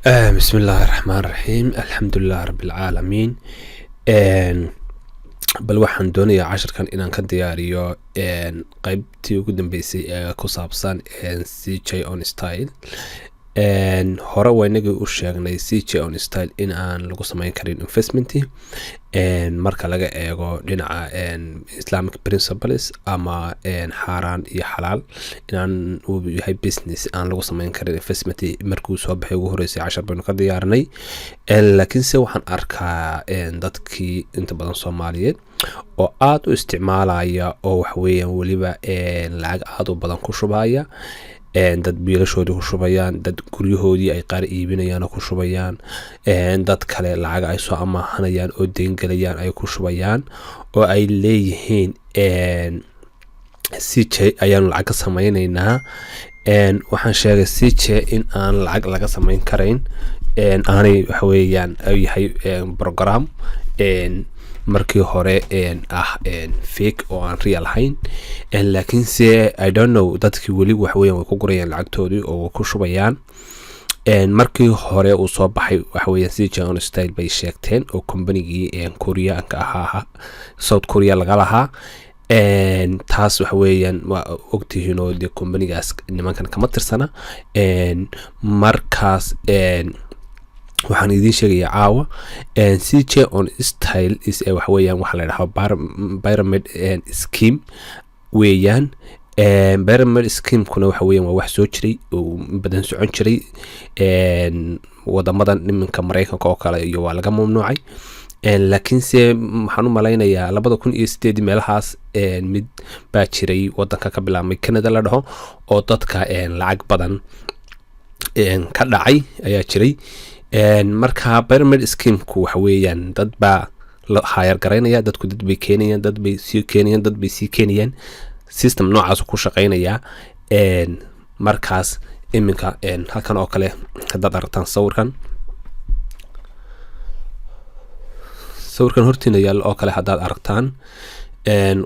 بسم الله الرحمن الرحيم الحمد لله رب العالمين. bal waxaan doonayaa casharkan inaan ka diyaariyo qaybtii ugu dambeysay ee ku saabsan CJ on style. hore waynagii u sheegnay CJ on style in aan lagu samayn karin investment marka laga eego dhinaca Islamic principles ama xaaraan iyo xalaal inaan uu yahay business aan lagu samayn karin investment markuu soo baxay ugu horeysay cashar baynu ka diyaarinay. laakiin se waxaan arkaa dadkii inta badan Soomaaliyeed oo aad u isticmaalaya oo wax weeyaan waliba lacag aad u badan ku shubaya, dad biilashoodii ku shubayaan, dad guryahoodii ay qaar iibinayaan oo ku shubayaan, dad kale lacag ay soo amaahanayaan oo deyn galayaan ay ku shubayaan oo ay leeyihiin CJ ayaanu lacag ka samaynaynaa. waxaan sheegay CJ in aan lacag laga samayn karayn, aanay wax weeyaan yahay program markii hore fake oo aan real ahayn. laakiin se I don't know dadkii weli wax weeyaan way ku gurayaan lacagtoodii oo ku shubayaan. markii hore uu soo baxay wax weeyaan CJ on style bay sheegteen oo companygii Koreaanka ahaa South Korea laga lahaa. taas wax weeyaan waa ogtihiin oo de companygaas nimankan kama tirsana. markaas waxaan idin sheegayaa caawa CJ on style is wax weeyaan waxa la yiraahdo pyramid scheme weeyaan. pyramid scheme kuna waxa weeyaan waa wax soo jiray oo badan socon jiray wadamadan nimanka Mareykanka oo kale iyo waa laga mamnuucay. laakiin se waxaan u malaynayaa 2008 meelahaas mid baa jiray wadanka ka bilaabmay Canada la dhaho oo dadka lacag badan ka dhacay ayaa jiray. marka pyramid scheme-ku waxa weeyaan dad baa la hayar garaynaya, dadku dad bay keenayaan, dad bay sii keenayaan, dad bay sii keenayaan, system noocaas ku shaqeynaya. markaas iminka halkan oo kale haddaad aragtaan sawirkan hortiina yaal oo kale haddaad aragtaan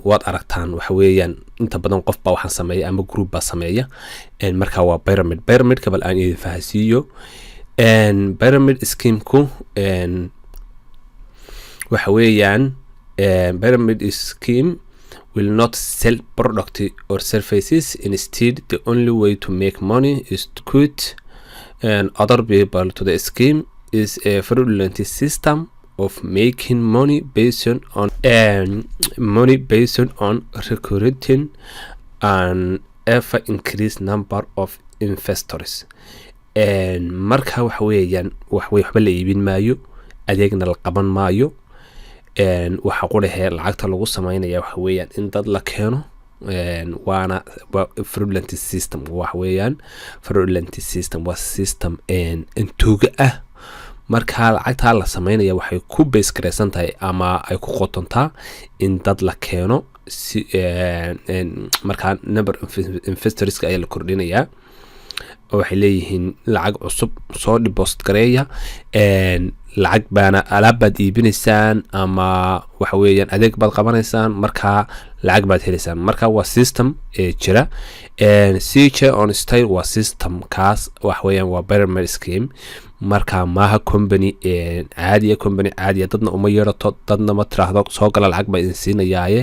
waad aragtaan waxa weeyaan inta badan qof baa waxaan sameeya ama group baa sameeya. marka waa pyramidka bal aan idin fahansiiyo. pyramid scheme-ku waxa weeyaan pyramid scheme will not sell product or services. Instead, the only way to make money is to quit other people to the scheme is a fraudulent system of making money based on recruiting an ever increased number of investors. marka waxa weeyaan waxba la iibin maayo, adeegna la qaban maayo. waxa qurahe lacagta lagu sameynaya waxa weeyaan in dad la keeno. waana fraudulent system waxa weeyaan fraudulent system waa system intuuga ah. marka lacagta la sameynaya waxay ku base gareysan tahay ama ay ku qotontaa in dad la keeno. marka number of investors ayaa la kordhinayaa. waxay leeyihiin lacag cusub soo deposit gareeya, lacag baana alaab baad iibinaysaan ama waxa weeyaan adeeg baad qabanaysaan, marka lacag baad helaysaan. marka waa system jira. CJ on style waa system kaas wax weeyaan waa pyramid scheme. marka maaha company caadiya dadna uma yeerato, dadna ma tiraahdo soo gala lacag baa idin siinayaaye.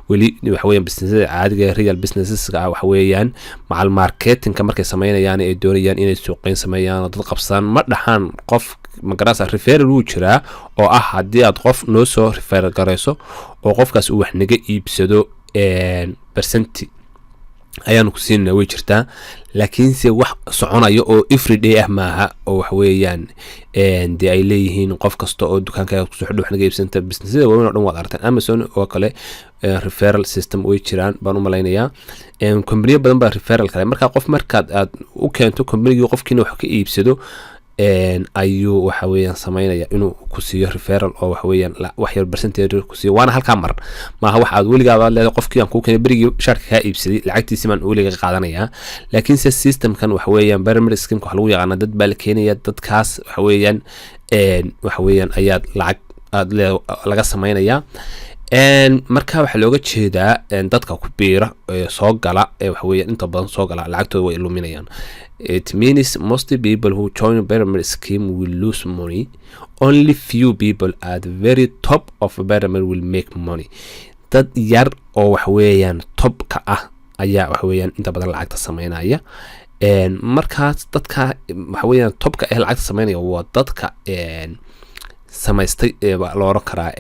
weli waxa weeyaan businesska caadiga real businesska waxa weeyaan macal marketingka markay sameynayaan ay doonayaan inay suuqeyn sameeyaan oo dad qabsan ma dhaxan qof magarasa referral uu jiraa oo ah haddii aad qof noo soo referral gareyso oo qofkaas uu wax naga iibsado percent ayaanu ku siinaa way jirtaa. laakiin se wax soconayo oo everyday ah maaha oo wax weeyaan de ay leeyihiin qof kasta oo dukaanka ku soo xidho wax naga iibsanta businesska waaweyn oo dhan waad aragtaan. Amazon oo kale referral system way jiraan baan u malaynayaa. company badan baa referral kale marka qof markaad aad u keento company qofkiina wax ka iibsado ayuu waxa weeyaan sameynaya inuu ku siiyo referral oo wax weeyaan wax yar percentage ku siiyo. waana halka mar maaha wax aad weligaa leedahay qofkii aan ku keenay berigii sharka ka iibsaday lacagtiisa man weliga qaadanayaa. laakiin se systemkan wax weeyaan pyramid scheme waxa lagu yaqaan dad baa la keenaya, dadkaas wax weeyaan ayaad lacag aad laga sameynaya. marka waxa looga jeedaa dadka ku biira soo gala waxa weeyaan inta badan soo gala lacagtooda way luminayaan. It means most people who join a pyramid scheme will lose money. Only few people at the very top of a pyramid will make money. Dad yar oo waxa weeyaan top ka ah ayaa waxa weeyaan inta badan lacagta sameynaya. Markaas dadka waxa weeyaan top ka lacagta sameynaya waa dadka samaystay la oran karaa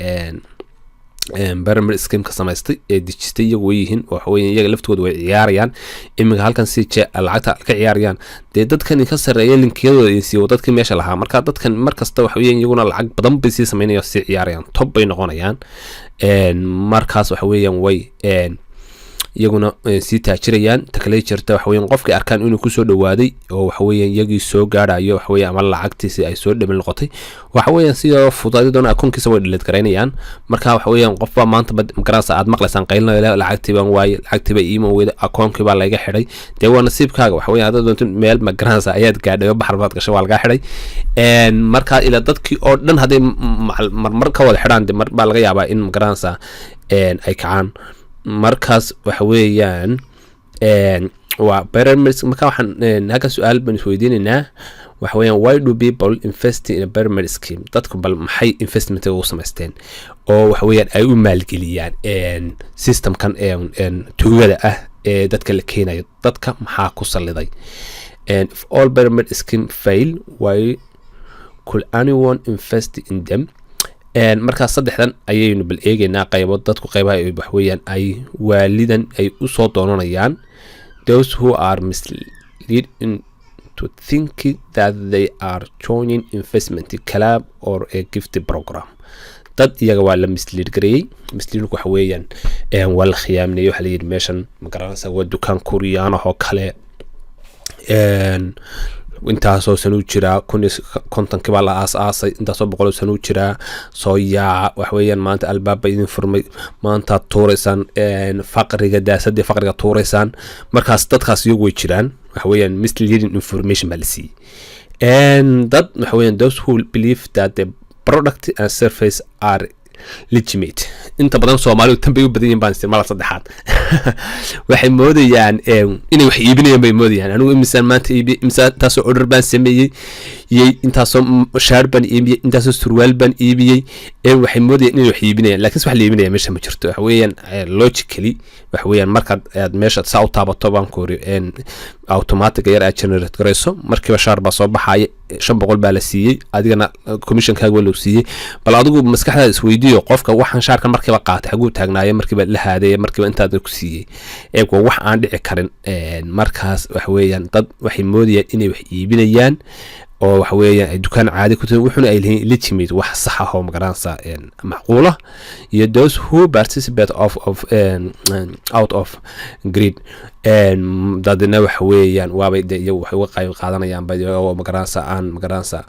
pyramid scheme ka samaystay dijistay iyagu yihiin waxa weeyaan iyaga laftooda way ciyaarayaan imiga halkan si lacagta ka ciyaarayaan dadkan ka sareeyay linkiyadooda iyo si dadkii meesha lahaa marka dadkan markasta waxa weeyaan iyaguna lacag badan bay si sameynayaan si ciyaarayaan top bay noqonayaan markaas waxa weeyaan way iyaguna si taajirayaan takaleey jirta waxa weeyaan qofkii arkaan inuu ku soo dhawaaday oo waxa weeyaan iyagii soo gaarayo waxa weeyaan ama lacagtiisa ay soo dhamin noqotay waxa weeyaan sidoo fudaydon akoonkiisa way dhilid gareynayaan marka waxa weeyaan qofba maanta magaranaysa aad maqlaysan qaylinayo lacagtii baan waayay lacagtii bay iimo weeda akoonkii baa laga xiray waa nasiibkaaga waxa weeyaan aad doonto meel magaranaysa ayaad gaadhay baxar baad gashay waa laga xiray marka ila dadkii oo dhan haday marmar ka wada xiraan mar baa laga yaabaa in magaranaysa ay kacaan markaas waxa weeyaan waa pyramid marka waxaan halka su'aal baan isweydiinaynaa waxa weeyaan why do people invest in a pyramid scheme dadku bal maxay investment ugu samaysteen oo waxa weeyaan ay u maalgeliyaan systemkan tuugada ah dadka la keenayo dadka maxaa ku saliday if all pyramid scheme fail why could anyone invest in them marka saddexdan ayaynu bal eegaynaa qaybo dadku qaybaha ay wax weeyaan ay waalidan ay u soo doonanayaan those who are misled into thinking that they are joining investment club or a gift program dad iyaga waa la mislead gareeyay misleadku waxa weeyaan waa la khiyaaminayo waxa la yiri meeshan magaranaysa waa dukaan Korean oo kale intaasoo sanu jira 50 baa la aasay intaasoo 100 sanu jira soo yaa wax weeyaan maanta albaab idin furmay maanta tuuraysan faqriga daasadii faqriga tuuraysan markaas dadkaas iyagu way jiraan wax weeyaan misleading information balisi dad wax weeyaan those who believe that the product and service are legitimate inta badan Soomaalidu tan bay u badan yihiin baan isticmaal saddexaad waxay moodayaan inay wax iibinayaan bay moodayaan anigu imsaan maanta imsaan taasoo order baan sameeyay intaasoo shaar baan iibiyay intaasoo surwaal baan iibiyay waxay moodayaan inay wax iibinayaan laakiin wax la iibinaya meesha ma jirto wax weeyaan logically wax weeyaan marka aad meesha saa u taabato baan koori automatic yar aad generate gareyso markiiba shaar baa soo baxaya 500 baa la siiyay adigana commission kaaga waa loo siiyay bal adigu maskaxdaada isweydiiyo qofka waxaan shaarka markiiba qaatay xaguu taagnaayo markiiba la haaday markiiba intaad ku siiyay wax aan dhici karin markaas wax weeyaan dad waxay moodayaan inay wax iibinayaan oo wax weeyaan ay dukaan caadi ku tahay wuxuna ay leeyihiin legitimate wax sax ah oo magaranaysa macquula iyo those who participate out of greed dadna wax weeyaan waabay iyagu wax uga qayb qaadanayaan bay oo magaranaysa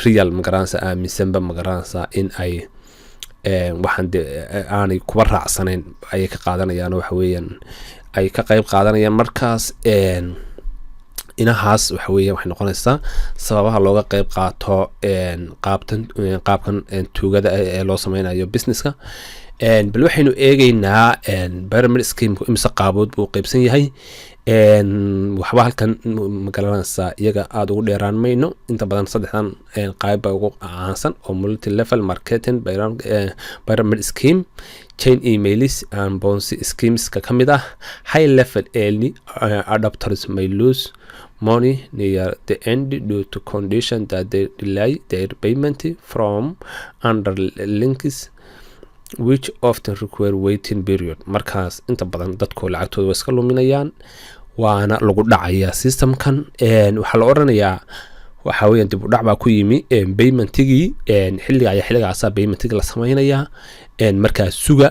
real magaranaysa aaminsanba magaranaysa in ay waxaan aanay kuba raacsaneen ay ka qaadanayaan wax weeyaan ay ka qayb qaadanayaan markaas inahaas waxa weeyaan waxay noqonaysaa sababaha looga qayb qaato qaabkan tuugada ee loo sameynayo businesska bal waxaynu eegaynaa pyramid scheme imsa qaabood buu qaybsan yahay waxba halkan magaranaysa iyaga aad ugu dheeraan mayno inta badan saddexdan qayb baa ugu caansan oo multi level marketing pyramid scheme chain emails and bouncy schemes ka kamid ah high level early adopters may lose money near the end due to condition that they delay their payment from underlinks which often require waiting period markaas inta badan dadku lacagtooda way iska luminayaan waana lagu dhacayaa systemkan waxa la oranayaa waxa weeyaan dib u dhac baa ku yimi paymentigii xilligaas paymentigii la sameeynayaa markaas suga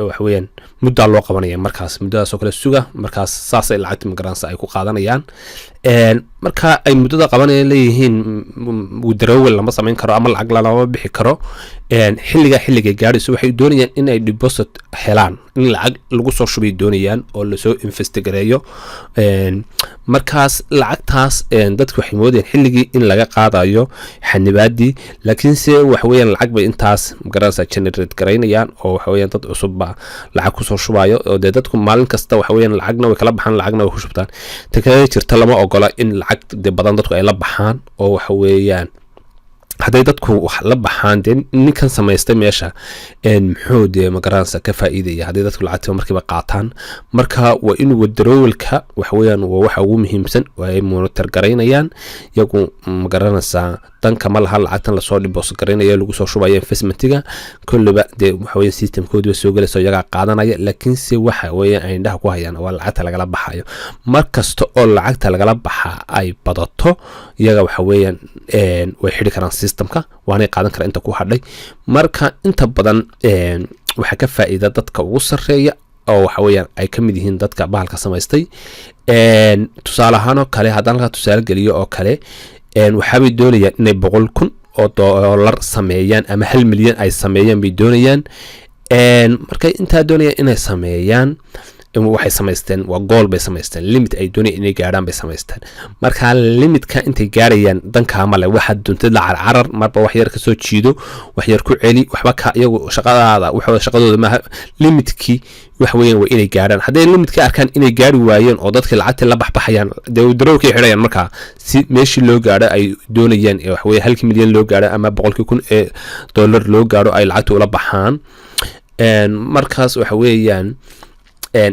waxa weeyaan muddo loo qabanaya markaas muddadaas oo kale suga markaas saas ay lacagta magaranaysa ay ku qaadanayaan marka ay muddada qabanayaan leeyihiin withdrawal lama sameyn karo ama lacag lama bixi karo xilliga gaadhiso waxay doonayaan in ay deposit helaan in lacag lagu soo shubay doonayaan oo la soo investigareeyo markaas lacagtaas dadku waxay moodeen xilligii in laga qaadayo xanibaadii laakiin se wax weeyaan lacag bay intaas magaranaysa generate gareynayaan shubahayaan oo waxa weeyaan dad cusub baa lacag kusoo shubayo oo dee dadku maalin kasta waxa weeyaan lacagna way kala baxaan lacagna way ku shubtaan takale jirta lama ogola in lacag dee badan dadku ay la baxaan oo waxa weeyaan hadday dadku wax la baxaan dee ninkan samaystay meesha muxuu dee magaranaysa ka faa'iidaya hadday dadku lacagta markiiba qaataan marka waa in withdrawalka waxa weeyaan waa waxa ugu muhiimsan oo ay monitor garaynayaan iyagu magaranaysa danka ma laha lacagtan lasoo deposit garaynaya lagu soo shubayo investmentiga kulliba dee waxa weeyaan systemkoodii soo galayso iyaga qaadanaya laakiin si waxa weeyaan ay indhaha ku hayaan waa lacagta lagala baxayo markasta oo lacagta lagala baxa ay badato iyaga waxa weeyaan way xidhi karaan systemka waana qaadan kara inta ku hadhay marka inta badan waxa ka faa'iida dadka ugu sareeya oo waxa weeyaan ay ka mid yihiin dadka bahalka samaystay tusaale ahaan oo kale haddaan halka tusaale geliyo oo kale waxa bay doonayaan inay 100,000 oo dollar sameeyaan ama 1 milyan ay sameeyaan bay doonayaan markay inta doonayaan inay sameeyaan waxay samaysteen waa goal bay samaysteen limit ay doonayaan inay gaaraan bay samaysteen marka limitka intay gaarayaan danka ma leh waxa duntada carar marba wax yar ka soo jiido wax yar ku celi waxba ka iyagu shaqadooda ma limitki wax weeyaan waa inay gaaraan haday limitka arkaan inay gaari waayeen oo dadka lacagta la baxbayaan dawladdarowkay xirayaan marka si meeshii loo gaaro ay doonayaan wax weeyaan 1 milyan loo gaaro ama 100,000 dollar loo gaaro ay lacagta ula baxaan markaas waxa weeyaan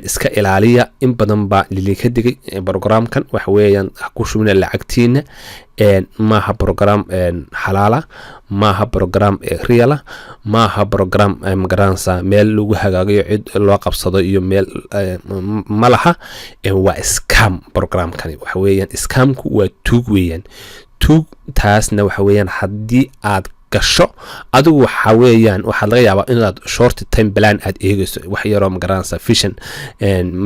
iska ilaaliya in badan ba lidinka digay programkan waxa weeyaan ku shubina lacagtiina maaha program xalaala maaha program real maaha program magaranaysa meel lagu hagaagayo cid loo qabsado iyo meel malaha waa scam programkani waxa weeyaan scamku waa tuug weeyaan tuug taasna waxa weeyaan haddii aad gasho adigu waxa weeyaan waxa laga yaabaa inaad short time plan aad eegayso wax yar oo magaranaysa vision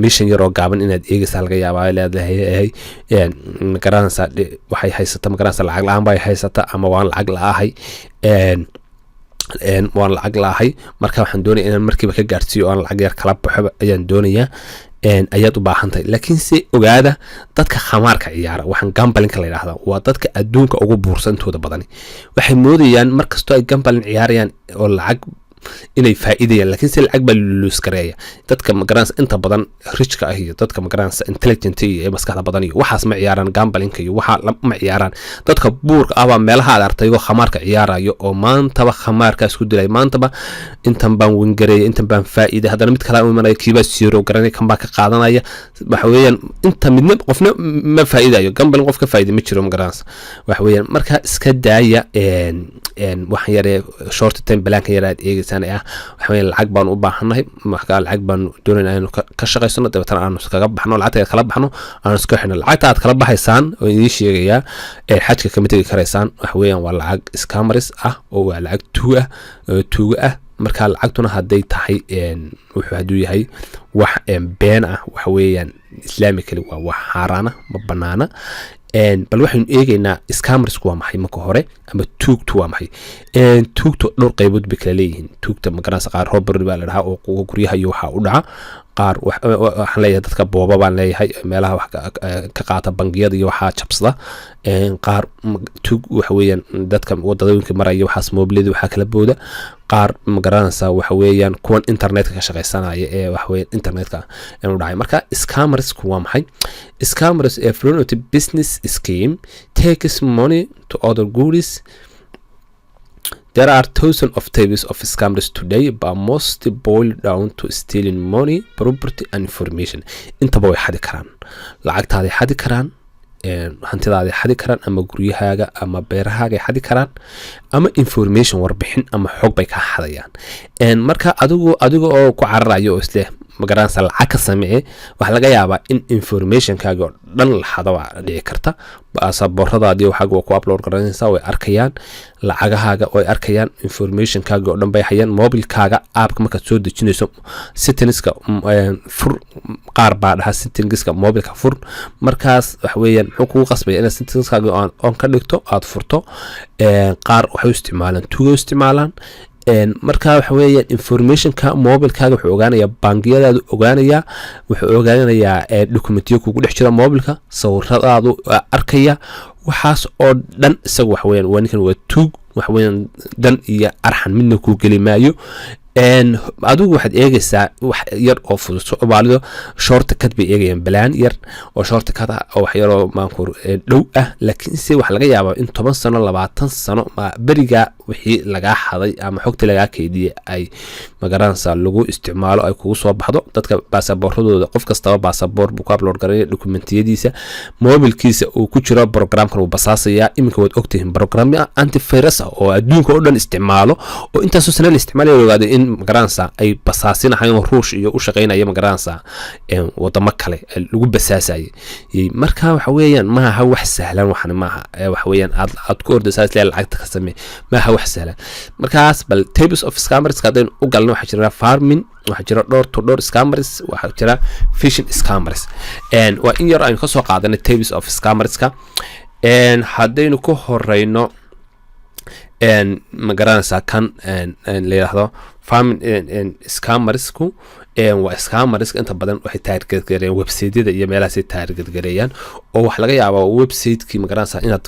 mission yar oo gaaban inaad eegayso laga yaabaa leedahay magaranaysa waxay haysata magaranaysa lacag la'aan bay haysata ama waan lacag la'ahay waan lacag la'ahay marka waxaan doonayaa inaan markiiba ka gaarsiiyo oo aan lacag yar kala baxo ayaan doonayaa ayaad u baahantahay laakiin si ogaada dadka khamaarka ciyaara waxaan gambling la yiraahdo waa dadka adduunka ugu buursantooda badan waxay moodayaan markastoo ay gambling ciyaarayaan oo lacag inay faa'iidayaan laakiin si lacag baa lulus gareeya dadka magaranaysa inta badan richka ah iyo dadka magaranaysa intelligent iyo maskaxda badan iyo waxaas ma ciyaaraan gambling iyo waxa ma ciyaaraan dadka buurka ah meelaha aad artay oo khamaarka ciyaarayo oo maantaba khamaarka isku dilay maantaba intan baan wingareey intan baan faa'iiday hadana mid kale oo imanay kiiba zero garanay kan baa ka qaadanaya waxa weeyaan inta midna qofna ma faa'iidayo gambling qofka faa'iiday ma jiro magaranaysa waxa weeyaan marka iska daaya wax yar short time plan ka yaraad eegaysa waxaan lacag baan u baahanahay marka lacag baan doonaynaa inaan ka shaqeysano dabatan aan iskaga baxno lacagta kala baxno aan iska xidhno lacagta aad kala baxaysaan oo idin sheegaya xajka kama tagi karaysaan wax weeyaan waa lacag scammers ah oo waa lacag tuuga ah marka lacagtuna haday tahay wuxuu haduu yahay wax been ah wax weeyaan islaamically waa wax xaraana ma banaana bal waxaan eegaynaa scammers waa maxay marka hore ama tuugtu waa maxay tuugtu dhowr qaybood bay kala leeyihiin tuugta magaranaysa qaar robbery baa la dhahaa oo guryaha iyo waxa u dhaca qaar waxaan leeyahay dadka booba baan leeyahay meelaha wax ka qaata bangiyada iyo waxa jabsada qaar tuug waxa weeyaan dadka wadadooyinka maraya waxaas mobilada waxa kala booda qaar magaranaysa waxa weeyaan kuwan internetka ka shaqeysanaya ee wax weeyaan internetka inuu dhacay marka scammers waa maxay scammers a fraudulent business scheme takes money to other goods. There are thousands of types of scammers today, but most boil down to stealing money, property, and information. Intaba way xadi karaan lacagtaada xadi karaan hantidaada xadi karaan ama guryahaaga ama beerahaaga xadi karaan ama information warbixin ama xog bay ka xadayaan marka adigu oo ku cararayo oo isle magaranaysa lacag ka sameeye waxa laga yaabaa in informationkaaga dhan la xado dhici karta baasabooradaadii waxa ku upload garanaysa way arkayaan lacagahaaga way arkayaan informationkaaga oo dhan bay hayaan mobilkaaga app marka soo dejinayso settingska fur qaar baa dhaha settingska mobilka fur markaas wax weeyaan wuxuu kugu qasbay inaad settingskaaga on ka dhigto aad furto qaar waxay isticmaalaan tuugo isticmaalaan marka waxa weeyaan informationka mobilkaaga wuxuu ogaanayaa bangiyadaadu ogaanayaa wuxuu ogaanayaa documentiyo kugu dhex jira mobilka sawiradaadu arkaya waxaas oo dhan isagu wax weeyaan waa ninkan waa tuug wax weeyaan dan iyo arxan midna ku gali maayo adigu waxaad eegaysaa wax yar oo fudud Soomaalidu shortcut bay eegayaan balaan yar oo shortcut ah oo wax yar oo maankur dhow ah laakiin si wax laga yaabo in 10 sano 20 sano bariga wixii laga xaday ama xogta laga kaydiyay ay magaranaysa lagu isticmaalo ay kugu soo baxdo dadka baasaboorradooda qof kasta baasaboor buu ka upload gareeyay dokumentiyadiisa mobilkiisa uu ku jiro programkan uu basaasaya iminka wad ogtihiin program antivirus oo adduunka oo dhan isticmaalo oo intaas oo sanad isticmaalayo ogaado in magaranaysa ay basaasinaayeen ruush iyo u shaqeynayeen magaranaysa wadamo kale lagu basaasayay marka waxa weeyaan ma aha wax sahlan waxna ma aha waxa weeyaan aad ku ordaysaas lacagta ka samee ma aha wax sahlan markaas bal types of scammers kadeen u galno waxa jira farming waxa jira door scammers waxa jira phishing scammers waa in yar aynu ka soo qaadanay types of scammers ka hadaynu ku horeyno magaranaysa kan la yiraahdo farming scammers ku waa scammers inta badan waxay target gareeyaan website-yada iyo meelaha ay target gareeyaan oo wax laga yaabo website-kii magaranaysa inaad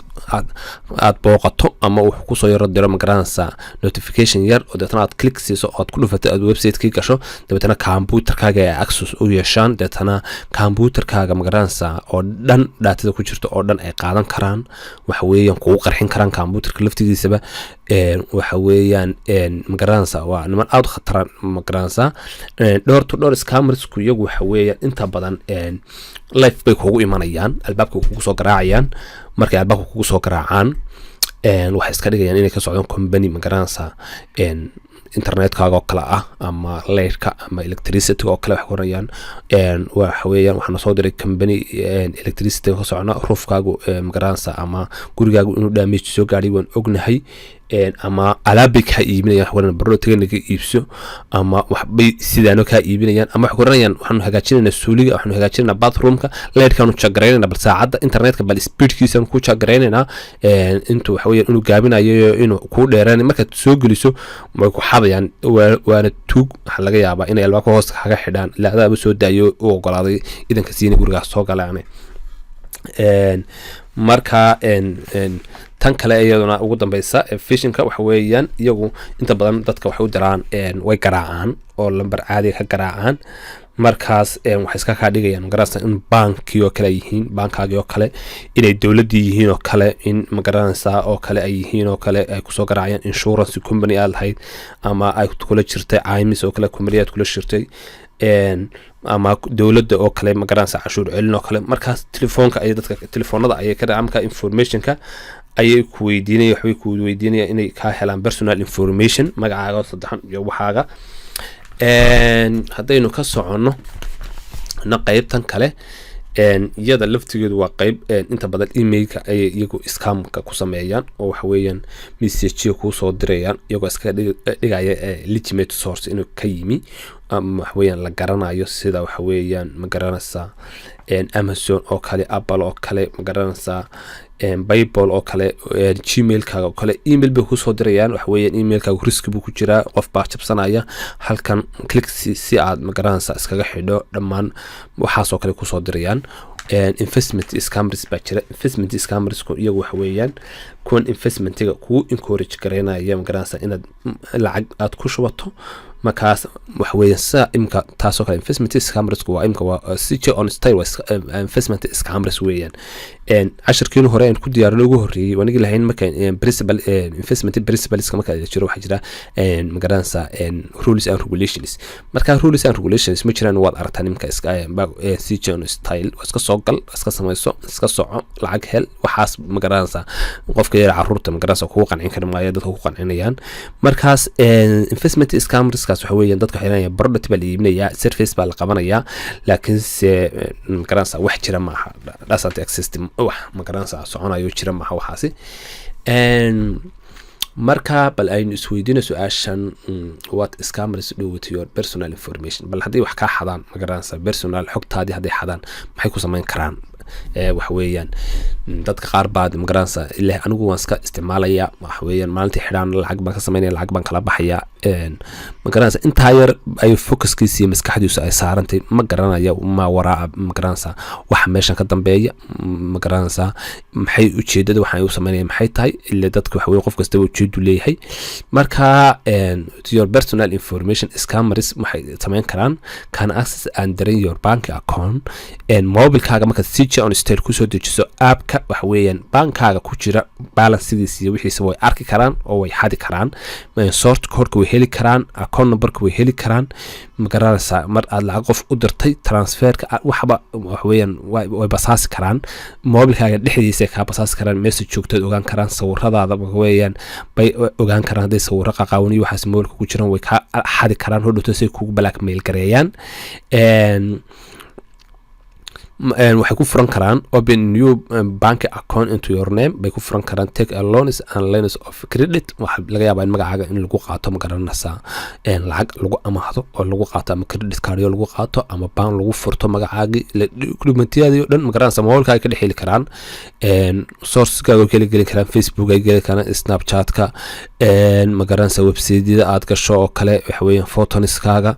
aad booqato ama uu ku soo yaro diro magaranaysa notification yar oo dadna aad click siiso oo aad ku dhufato aad website-kii gasho dabeetana computer-kaaga ay access u yeeshaan dabeetana computer-kaaga magaranaysa oo dhan data ku jirto oo dhan ay qaadan karaan waxa weeyaan kugu qarxin karaan computer-ka laftigiisaba waxa weeyaan magaranaysa waa niman aad khatar magaranaysa door scammers ku iyagu waxa weeyaan inta badan live bay kugu imanayaan albaabka kugu soo garaacayaan markay albaabka kugu soo garaacaan waxay iska dhigayaan inay ka socdaan company magaranaysa internetkaaga oo kale ah ama leerka ama electricity oo kale wax ku rayaan waxa weeyaan waxaan soo diray company electricity ka socona roofkaagu magaranaysa ama gurigaagu inuu damage soo gaaray waan ognahay ama alaabay ka iibinayaan wax waran baro taganaga iibso ama waxbay sidaano ka iibinayaan ama wax koranayaan waxaan hagaajinaynaa suuliga waxaan hagaajinaynaa bathroomka leerkaanu jagreynaa bal saacada internetka bal speedkiisa ku jagreynaa intuu wax weeyaan inuu gaabinayo inuu ku dheeraan marka soo geliso way ku xadayaan waana tuug waxa laga yaabaa inay albaabka hoos kaga xidhaan laadaaba soo daayo oo ogolaaday idanka siina gurigaas soo galaanay marka tan kale iyaduna ugu dambaysa phishing-ka waxa weeyaan iyagu inta badan dadka waxay u diraan way garaacaan oo lambar caadi ka garaacaan markaas waxay iska ka dhigayaan magaranaysa in banki oo kale yihiin bankaagi oo kale inay dawladda yihiin oo kale in magaranaysa oo kale ay yihiin oo kale ay ku soo garaacayaan insurance company aad lahayd ama ay kula jirtay caymis oo kale company aad kula jirtay ama dawladda oo kale magaranaysa cashuur celin oo kale markaas telefoonka ay dadka telefoonada ay ka dhacamka informationka ayay ku weydiinayaan waxay ku weydiinayaan inay ka helaan personal information magacaaga saddexan iyo waxaaga hadaynu ka socono qaybtan kale iyada laftigeedu waa qayb inta badan emailka ay iyagu scamka ku sameeyaan oo waxa weeyaan message ku soo dirayaan iyagoo iska dhigaya legitimate source inuu ka yimi ama wax weeyaan la garanayo sida wax weeyaan ma garanaysa Amazon oo kale Apple oo kale ma garanaysa Bible oo kale Gmail-kaaga oo kale email bay ku soo dirayaan wax weeyaan email-kaaga risk buu ku jiraa qof baa jabsanaya halkan click si aad ma garanaysa iskaga xidho dhammaan waxaas oo kale ku soo dirayaan investment scammers baa jira investment scammers ku iyagu wax weeyaan kuwan investmentiga ku encourage gareynaya ma garanaysa inaad lacag aad ku shubato markaas wax weeyaan saa imka taasoo kale investment scammers waa imka waa CJ on style investment scammers weeyaan casharkiinu hore aan ku diyaarino ugu horeeyay wanigi lahayn marka principal investment principles kama kala jiro waxa jira magaranaysa rules and regulations marka rules and regulations ma jiraan waad aragtaan imka iska CJ on style iska soo gal iska samayso iska soco lacag hel waxaas magaranaysa qofka yar caruurta magaranaysa ku qancin kara maayo dadka ku qancinayaan markaas investment scammers waxa weeyaan dadka xiraya product baa la iibinaya service baa la qabanaya laakiin se magaranaysa wax jira ma aha doesn't exist wax magaranaysa soconayo jira ma aha waxaasi marka bal aynu isweydiino su'aashan what scammers do with your personal information bal hadii wax ka xadaan magaranaysa personal xogtaadii hadii xadaan maxay ku sameyn karaan wax weeyaan dadka qaar baa magaranaysa ilaa anigu waan iska isticmaalaya wax weeyaan maalintii xidhaan lacag baan ka sameynaya lacag baan kala baxaya magaranaysa intaa yar ay focuskiisa iyo maskaxdiisu ay saarantay ma garanaya ma waraa magaranaysa wax meeshan ka dambeeya magaranaysa maxay ujeedada waxaan u sameynaya maxay tahay ilaa dadka wax weey qof kasta uu ujeedu leeyahay marka your personal information scammers waxay sameyn karaan can access and drain your bank account mobilkaaga marka CJ on state ku soo dejiso app wax weeyaan bankkaaga ku jira balanceediisa iyo wixiisa way arki karaan oo way xadi karaan sort code way heli karaan account number way heli karaan magaranaysa mar aad lacag qof u dirtay transferka waxba wax weeyaan way basaasi karaan mobilkaaga dhexdiisa ka basaasi karaan message joogto ogaan karaan sawiradaada wax weeyaan bay ogaan karaan haday sawir qaqaawani waxaas mobilka ku jiraan way ka xadi karaan hodhoto say kugu blackmail gareeyaan waxay ku furan karaan open new bank account into your name bay ku furan karaan take a loans and lines of credit waxa laga yaabaa in magacaaga in lagu qaato magaranaysa lacag lagu amaahdo oo lagu qaato ama credit card lagu qaato ama bank lagu furto magacaaga documentiyada oo dhan magaranaysa mobilkaaga ka dhexeli karaan source-kaaga kala geli karaan Facebook ay geli karaan Snapchat-ka magaranaysa website-yada aad gasho oo kale wax weeyaan photos-kaaga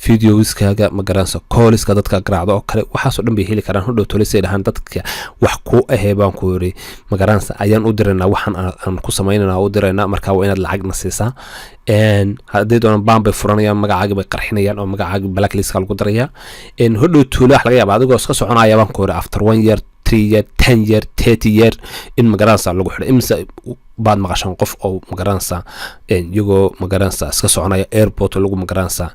videos-kaaga magaranaysa calls-ka dadka garaacdo oo kale waxaas oo dhan bay heli karaan hodhow tolisay dhahan dadka wax ku baan ku yiri magaranaysa ayaan u direynaa waxaan aan ku sameeynaa u direynaa marka waa inaad lacag nasiisaa hadii doon baan bay furanayaan magacaaga bay qarxinayaan oo magacaaga blacklist ka lagu darayaa hodhow toolo wax laga yaabaa adigoo iska soconaya baan ku yiri after 1 year 3 year 10 year 30 year in magaranaysa lagu xidho imsa baad maqashan qof oo magaranaysa iyagoo magaranaysa iska soconaya airport lagu magaranaysa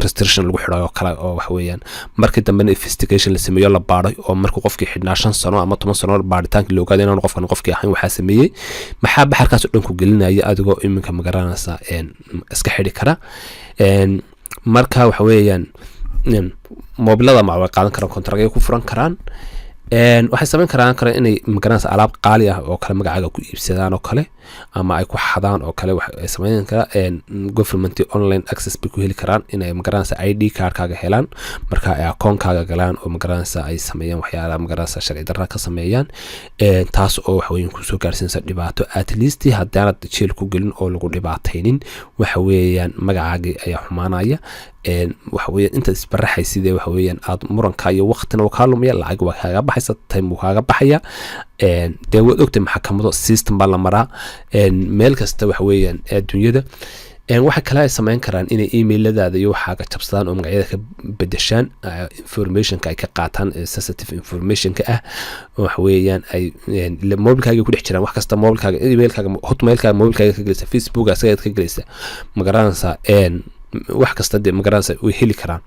restriction lagu xidhayo kala oo wax weeyaan markii dambe investigation la sameeyo la baaray oo markuu qofkii xidhnaa 5 sano ama 10 sano baaritaanka loo gaadhay inuu qofkii ahayn waxa sameeyay maxaa baxarkaas oo dhan ku gelinaya adigoo iminka magaranaysa iska xidhi kara marka wax weeyaan mobilada ma way qaadan karaan contract ku furan karaan waxay sameyn karaan inay magaranaysa alaab qaali ah oo kale magacaaga ku iibsadaan oo kale ama ay ku xadaan oo kale wax ay sameyn karaan government online access bay ku heli karaan inay magaranaysa ID card-kaaga helaan marka ay account-kaaga galaan oo magaranaysa ay sameeyaan waxyaalaha magaranaysa sharci darro ka sameeyaan taas oo wax weyn ku soo gaarsiinaysa dhibaato at least haddaanad jeel ku gelin oo lagu dhibaataynin waxa weeyaan magacaaga ayaa xumaanaya waxa weeyaan inta isbaraxay sidee waxa weeyaan aad muranka iyo waqtina ka lumaya lacag waa kaaga baxaysa time waa kaaga baxaya de wad ogtay maxkamado system baa la maraa meel kasta waxa weeyaan adduunyada waxa kale ay sameyn karaan inay emailadaada iyo waxa ka jabsadaan oo magacyada ka bedeshaan information-ka ay ka qaataan sensitive information-ka ah waxa weeyaan ay mobilkaaga ku dhex jiraan wax kasta mobilkaaga emailkaaga hotmail-kaaga mobilkaaga ka gelisa Facebook asaga ka gelisa magaranaysa wax kasta de magaranaysa way heli karaan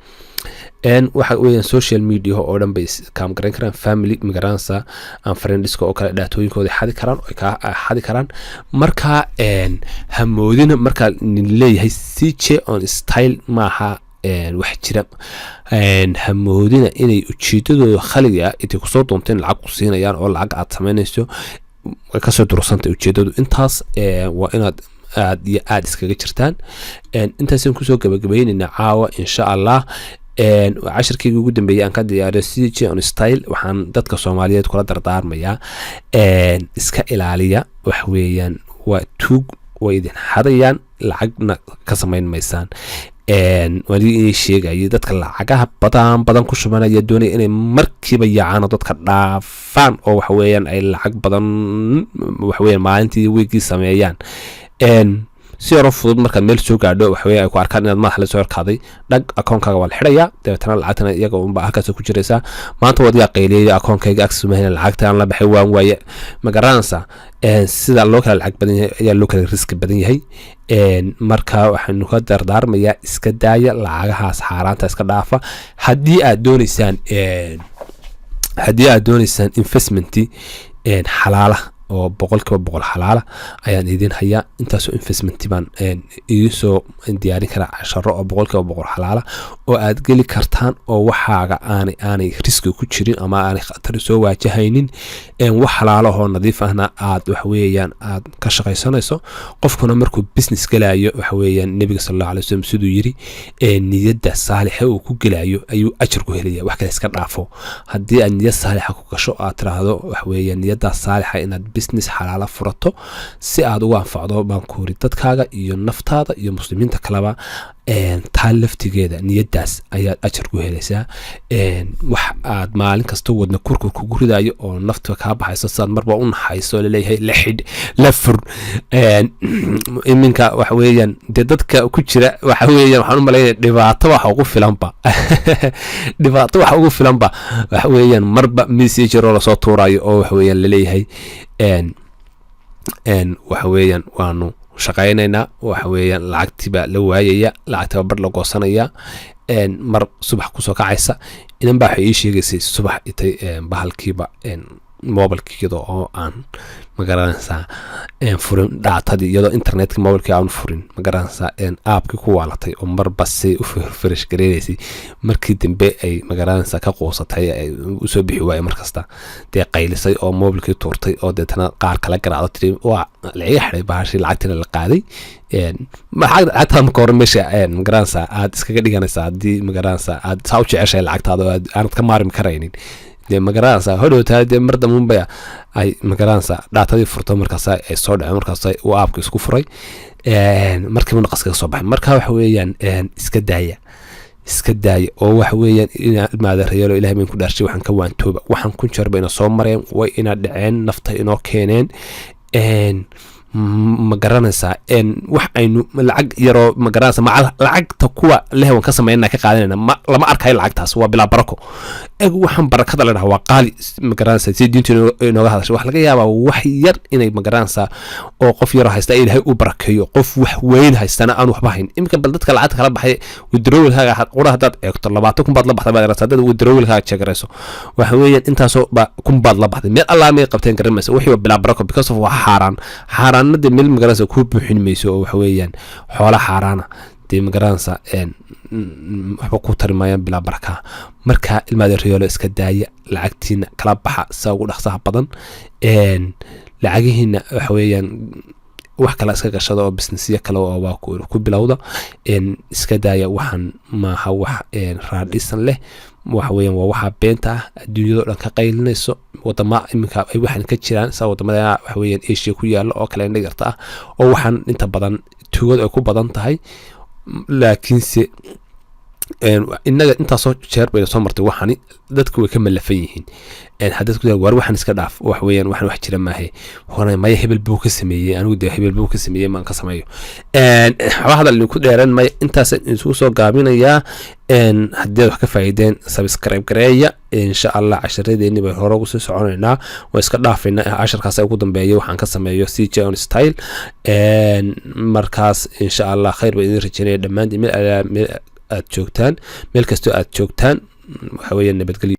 waxa weeyaan social media oo dhan bay kaam garan karaan family magaranaysa aan friendska oo kale dhaatooyinkooda xadi karaan oo ka xadi karaan marka hamoodina marka leeyahay CJ on style maaha wax jira hamoodina inay ujeedadooda khaliga inta ku soo doonteen lacag ku siinayaan oo lacag aad sameynayso ka soo dursantay ujeedadu intaas waa inaad aad iskaga jirtaan intaasaan ku soo gabagabeynayna caawa insha Allah cashirkii ugu dambeeyay aan ka diyaariyo CJ on style waxaan dadka Soomaaliyeed kula dardaarmayaa iska ilaaliya wax weeyaan waa tuug way idin xadayaan lacagna ka sameyn maysaan wali inay sheegay dadka lacagaha badan ku shubanaya doonay inay markiiba yaacaan dadka dhaafaan oo wax weeyaan ay lacag badan wax weeyaan maalintii weekii sameeyaan si yar fudud marka meel soo gaadho wax weey ay ku arkaan inaad madax la soo arkaaday dhag account-kaaga waa la xirayaa deetana lacagtana iyaga u baa halkaas ku jiraysa maanta wadiga qeyliyay account-kaaga access ma helin lacagtaan la baxay waan waaye ma garanaysa sida loo kala lacag badan yahay ayaa loo kala risk badan yahay marka waxaanu ka dardaarmayaa iska daaya lacagahaas xaaraanta iska dhaafa haddii aad doonaysaan investment xalaala oo boqolkiiba boqol xalaala ayaan idin hayaa. intaasoo investment baan idin soo diyaarin karaa casharo oo boqolkiiba boqol xalaala oo aad geli kartaan oo waxaaga aanay riski ku jirin ama aanay khatar soo waajahaynin. wax xalaalo oo nadiif ahna aad wax weeyaan aad ka shaqaysanayso. qofkuna markuu business galayo wax weeyaan nabiga sallallahu alayhi wasallam sidoo yiri niyada saalixa uu ku galayo ayuu ajir ku helaya. wax kale iska dhaafo haddii aad niyad saalixa ku gasho aad tiraahdo wax weeyaan niyada saalixa inaad business xalaala furato si aad ugu anfacdo baan ku ri dadkaaga iyo naftaada iyo muslimiinta kaleba taa laftigeeda niyadaas ayaad ajir ku helaysaa. wax aad maalin kasta wadna kurkur kugu ridayo oo nafta ka baxayso saad marba u naxayso leeyahay la xid la fur iminka wax weeyaan dadka ku jira wax weeyaan waxaan u maleeyaa dhibaato wax ugu filanba dhibaato wax ugu filanba wax weeyaan marba message la soo tuurayo oo wax weeyaan leeyahay wax weeyaan waanu shaqaynayna wax weeyaan lacagtiba la waayaya lacagtiba bar la goosanaya mar subax ku soo kacaysa inan baa waxay sheegaysay subax intay bahalkiiba mobilkiido oo aan magaranaysa furin dhaatadii iyadoo internetka mobilkii aan furin magaranaysa aapkii ku waalatay oo marba si u fresh gareeysay markii dambe ay magaranaysa ka qoosatay ay u soo bixi waayay markasta dee qaylisay oo mobilkii tuurtay oo deetana qaar kala garaacdo tiri waa la xidhay baashi lacagtina la qaaday lacagtaada marka hore meesha magaranaysa aad iskaga dhiganaysa haddii magaranaysa aad saa u jeceshahay lacagtaada oo aanad ka maarmi karaynin dee magaranaysa hodhowtaa dee mar dambe ay magaranaysa dhaatadii furto markaas ay soo dhaceen markaas uu aapka isku furay markiiba naqas kaga soo baxay. marka waxa weeyaan iska daaya oo waxa weeyaan ina maada reeylo ilaahay baan ku dhaarshay waxaan ka waantooba waxaan ku jarba ina soo mareen way ina dhaceen nafta inoo keeneen magaranaysa wax aynu lacag yaro magaranaysa lacagta kuwa leewan ka sameeyna ka qaadanayna lama arkay lacagtaas waa bila barako waxaan barakada la dhahaa waa qaali magaranaysa si diintu inooga hadashay wax laga yaabaa wax yar inay magaranaysa oo qof yar haysta ilaahay u barakeeyo qof wax weyn haystana aan waxba hayn imka bal dadka lacagta kala baxay withdrawalkaaga qura hadaad eegto 20 baad la baxday baad raadada withdrawalkaaga jeegarayso waxa weeyaan intaasoo ba baad la baxday meel Allah ma qabteen garanaysa wixii bila barako because of wax xaaraanada meel magaranaysa ku buuxin mayso oo waxa weeyaan xoolo xaaraana dee magaranaysa waxba ku tarimayaan bila baraka. marka ilmaada riyoolo iska daaya lacagtiina kala baxa saa ugu dhaqsaha badan lacagihiina waxa weeyaan wax kala iska gashada oo businessya kale oo waa ku bilowda iska daaya waxaan maaha wax raadhisan leh waxa weeyaan waa waxa beenta ah adduunyada dhan ka qaylinayso wadama iminka ay waxan ka jiraan saa wadamada waxa weeyaan Asia ku yaalo oo kale indhagarta ah oo waxaan inta badan tuugad ay ku badan tahay laakiinse inaga intaasoo jeer bay soo martay waxani dadku way ka malafan yihiin hadad ku war waxan iska dhaaf wax weeyaan waxan wax jira maahay horey ma hebel buu ka sameeyay anigu de hebel buu ka sameeyay maan ka sameeyo waxa hadal ku dheeran ma intaas inuu soo gaabinaya haddii wax ka faa'iideen subscribe gareeya insha Allah casharadeenni bay hore ugu soo soconaynaa waa iska dhaafayna casharkaas ugu dambeeyay waxaan ka sameeyo CJ on style markaas insha Allah khayr bay idin rajaynaya dhammaan meel aad joogtaan meel kasto aad joogtaan waxa weeyaan nabadgelyo.